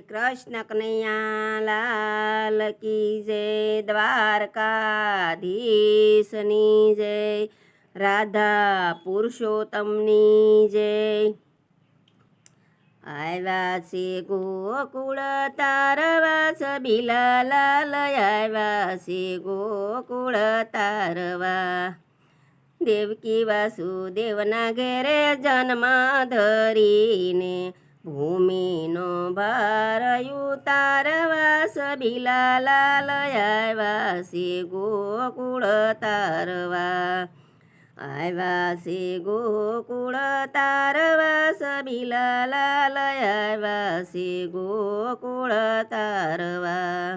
कृष्ण कन्हैया लाल की जय। द्वारकाधीशनी जय। राधा पुरुषोत्तमनी जय। આવ્યા છે ગોકુળ તારવા છબીલા લાલ આવ્યા છે ગોકુળ તારવા। દેવકી વાસુદેવના ઘેરે જન્મ ધરીને ભૂમિનો ભાર ઉતારવા છબીલા લાલ આવ્યા છે ગોકુળ તારવા। આવ્યા છે ગોકુળ તારવા છબીલા લાલ આવ્યા છે ગોકુળ તારવા।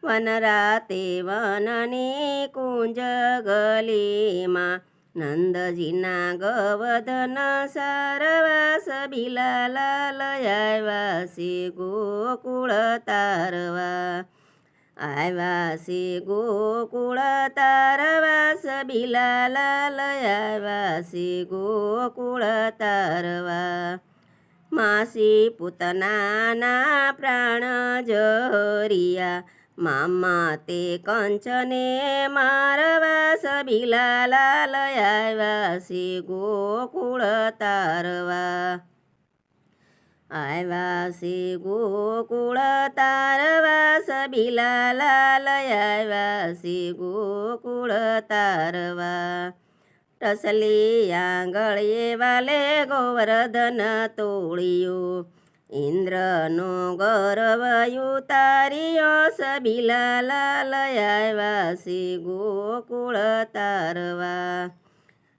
વન રાતે વનની કુંજ ગલીમાં નંદજીના ગવધન સારવા છબીલા લાલ આવ્યા છે ગોકુળ તારવા। આવ્યા છે ગોકુળ તારવા છબીલા લાલ આવ્યા છે ગોકુળ તારવા। માસી પૂતનાના પ્રાણ જરિયા મામા તે કંચને મારવા છબીલા લાલ આવ્યા છે ગોકુળ તારવા। આવ્યા છે ગોકુળ તારવા છબીલા લાલ આવ્યા છે ગોકુળ તારવા। ટસલી આંગળીએ વાલે ગોવર્ધન તોળિયો ઇન્દ્રનો ગૌરવ ઉતાર્યો છબીલા લાલ આવ્યા છે ગોકુળ તારવા।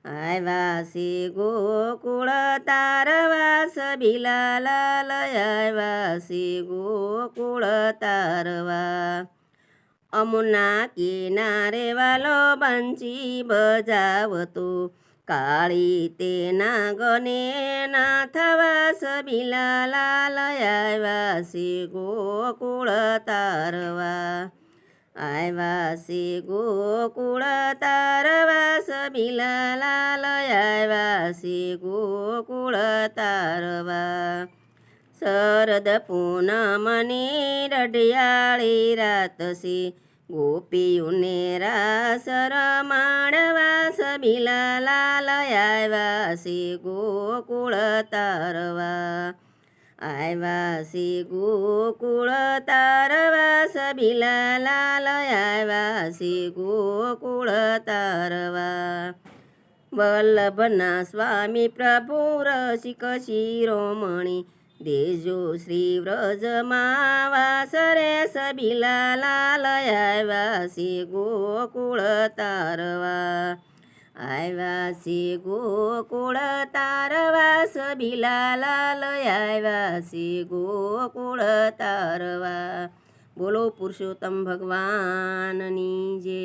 આવ્યા છે ગોકુળ તારવા છબીલા લાલ આવ્યા છે ગોકુળ તારવા। અમુના કિનારે વાલો બંસી બજાવતો કાળી તેના ગને નાથવા છબીલા લાલ આવ્યા છે ગોકુળ તારવા। આવ્યા છે ગોકુળ તારવા છબીલા લાલ આવ્યા છે ગોકુળ તારવા। શરદ પૂનમની રઢિયાળી રાત છે ગોપીઓને રાસ રમાડવા છબીલા લાલ આવ્યા છે ગોકુળ તારવા। આવ્યા છે ગોકુળ તારવા છબીલા લાલ આવ્યા છે ગોકુળ તારવા। વલ્લભના સ્વામી પ્રભુ રસિક શિરોમણી દેજો શ્રી વ્રજમાં વાસરે છબીલા લાલ આવ્યા છે ગોકુળ તારવા। આવ્યા છે ગોકુળ તારવા છબીલા લાલ આવ્યા છે ગોકુળ તારવા। બોલો પુરુષોત્તમ ભગવાનની જય।